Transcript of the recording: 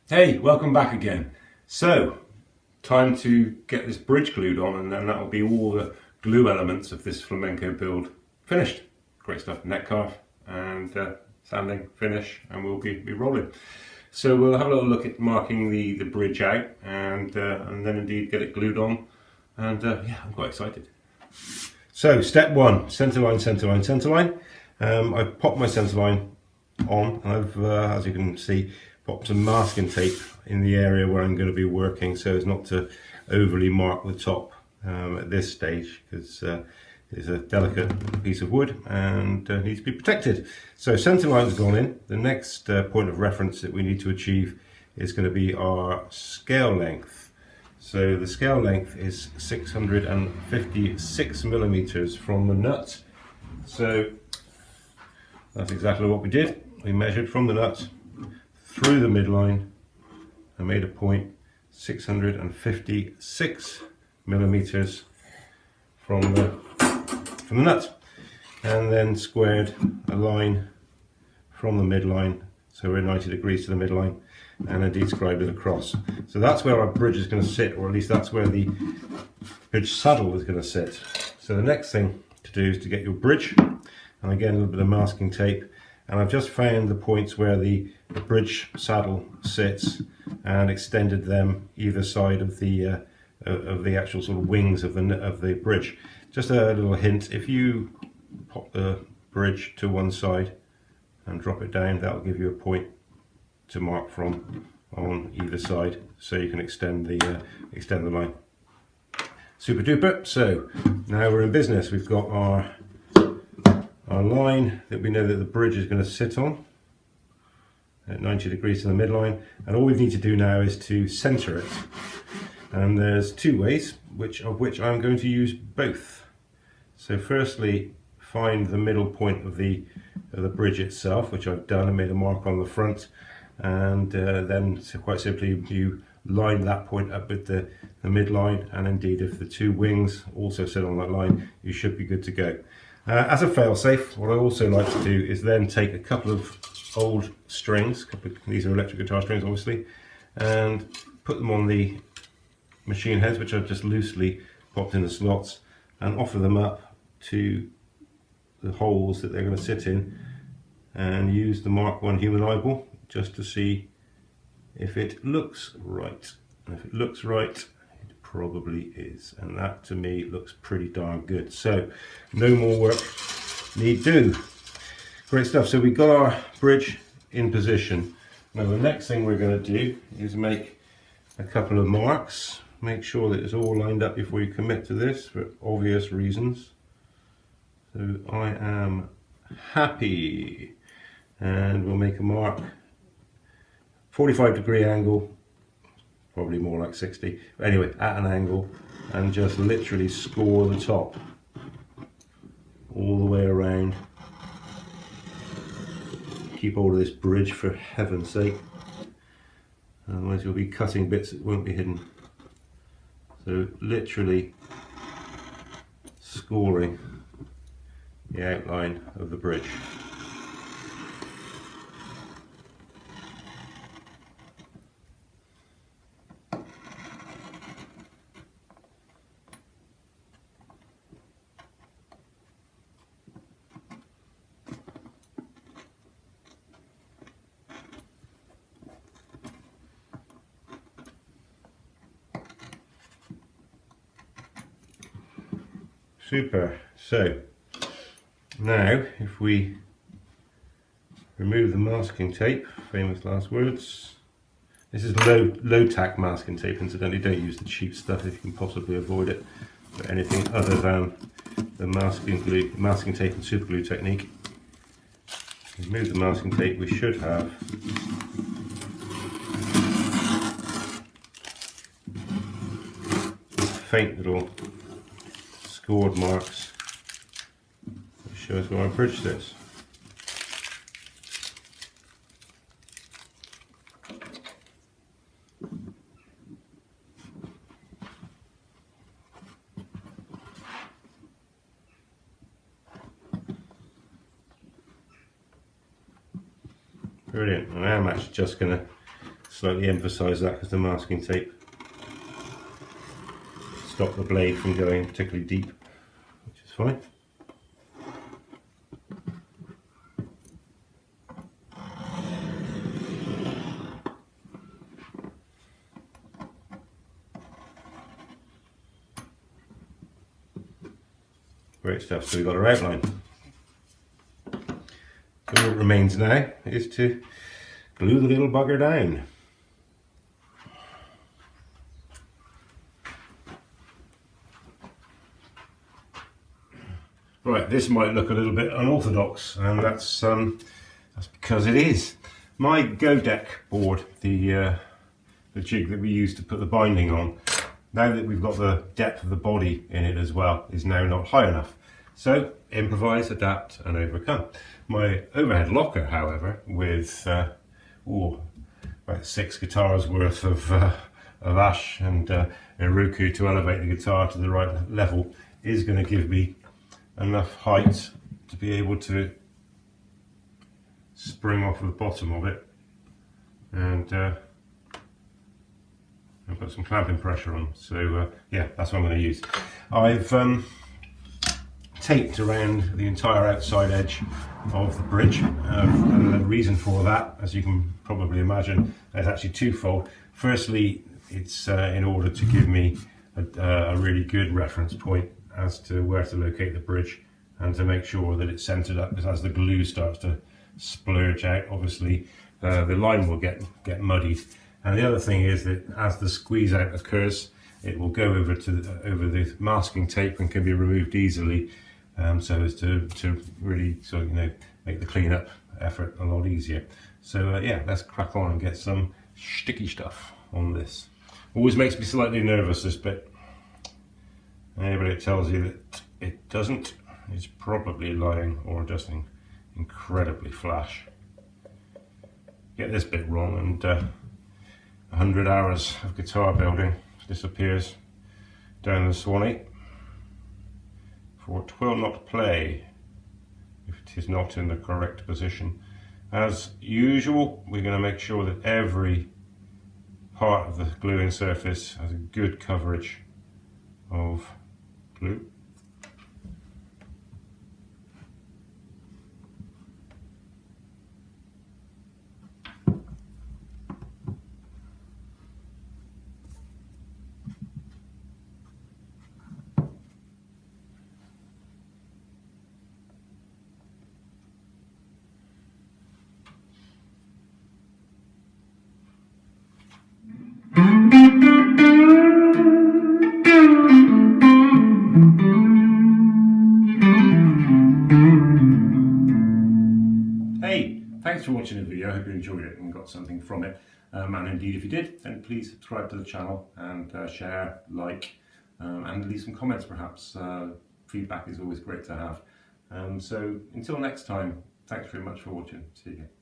Hey, welcome back again. So, time to get this bridge glued on, and then that will be all the glue elements of this flamenco build finished. Great stuff, neck carve and sanding, finish, and we'll be rolling. So we'll have a little look at marking the bridge out and then indeed get it glued on, and yeah, I'm quite excited. So step one, centre line, centre line, centre line. I've popped my centre line on, and I've, as you can see, popped some masking tape in the area where I'm going to be working so as not to overly mark the top at this stage, because it's a delicate piece of wood and needs to be protected. So centre line's gone in. The next point of reference that we need to achieve is going to be our scale length. So the scale length is 656 millimeters from the nut. So that's exactly what we did. We measured from the nut through the midline and made a point 656 millimeters from the nut, and then squared a line from the midline, so we're 90 degrees to the midline, and indeed scribed it across. So that's where our bridge is going to sit, or at least that's where the bridge saddle is going to sit. So the next thing to do is to get your bridge, and again a little bit of masking tape, and I've just found the points where the bridge saddle sits and extended them either side of the actual sort of wings of the bridge. Just a little hint: if you pop the bridge to one side and drop it down, that'll give you a point to mark from on either side, so you can extend the line. Super duper. So now we're in business. We've got our line that we know that the bridge is going to sit on at 90 degrees to the midline, and all we need to do now is to center it. And there's two ways, of which I'm going to use both. So firstly, find the middle point of the bridge itself, which I've done and made a mark on the front, and then quite simply you line that point up with the midline, and indeed if the two wings also sit on that line, you should be good to go. As a fail-safe, what I also like to do is then take a couple of old strings, these are electric guitar strings obviously, and put them on the machine heads, which I've just loosely popped in the slots, and offer them up to the holes that they're going to sit in, and use the Mark 1 human eyeball just to see if it looks right. And if it looks right, it probably is, and that to me looks pretty darn good. So no more work need do. Great stuff. So we've got our bridge in position. Now the next thing we're going to do is make a couple of marks. Make sure that it's all lined up before you commit to this, for obvious reasons. So I am happy, and we'll make a mark 45-degree angle, probably more like 60, but anyway, at an angle, and just literally score the top all the way around. Keep hold of this bridge, for heaven's sake, otherwise you'll be cutting bits that won't be hidden. So literally scoring the outline of the bridge. Super. So now if we remove the masking tape, famous last words, this is low tack masking tape, incidentally. Don't use the cheap stuff if you can possibly avoid it, for anything other than the masking tape and super glue technique. Remove the masking tape, we should have faint little scored marks that show us where our bridge sits. Brilliant. And I'm actually just going to slightly emphasise that because the masking tape stopped the blade from going particularly deep, which is fine. Great stuff, so we've got our outline. So all that remains now is to glue the little bugger down. Right, this might look a little bit unorthodox, and that's because it is. My Go deck board, the jig that we use to put the binding on, now that we've got the depth of the body in it as well, is now not high enough. So improvise, adapt and overcome. My overhead locker, however, with about 6 guitars worth of ash and Iruku to elevate the guitar to the right level, is going to give me enough height to be able to spring off the bottom of it and put some clamping pressure on. So yeah, that's what I'm going to use. I've taped around the entire outside edge of the bridge, and the reason for that, as you can probably imagine, is actually twofold. Firstly, it's in order to give me a really good reference point as to where to locate the bridge and to make sure that it's centered up, because as the glue starts to splurge out, obviously the line will get muddied. And the other thing is that as the squeeze out occurs, it will go over the masking tape and can be removed easily, so as to really sort of, make the cleanup effort a lot easier. So yeah, let's crack on and get some sticky stuff on this. Always makes me slightly nervous, this bit. Anybody that tells you that it doesn't is probably lying or just incredibly flash. Get this bit wrong and 100 hours of guitar building disappears down the Swanee, for it will not play if it is not in the correct position. As usual, we're going to make sure that every part of the gluing surface has a good coverage of glue. Hey, thanks for watching the video. I hope you enjoyed it and got something from it. And indeed, if you did, then please subscribe to the channel and share, like, and leave some comments perhaps. Feedback is always great to have. So until next time, thanks very much for watching. See you again.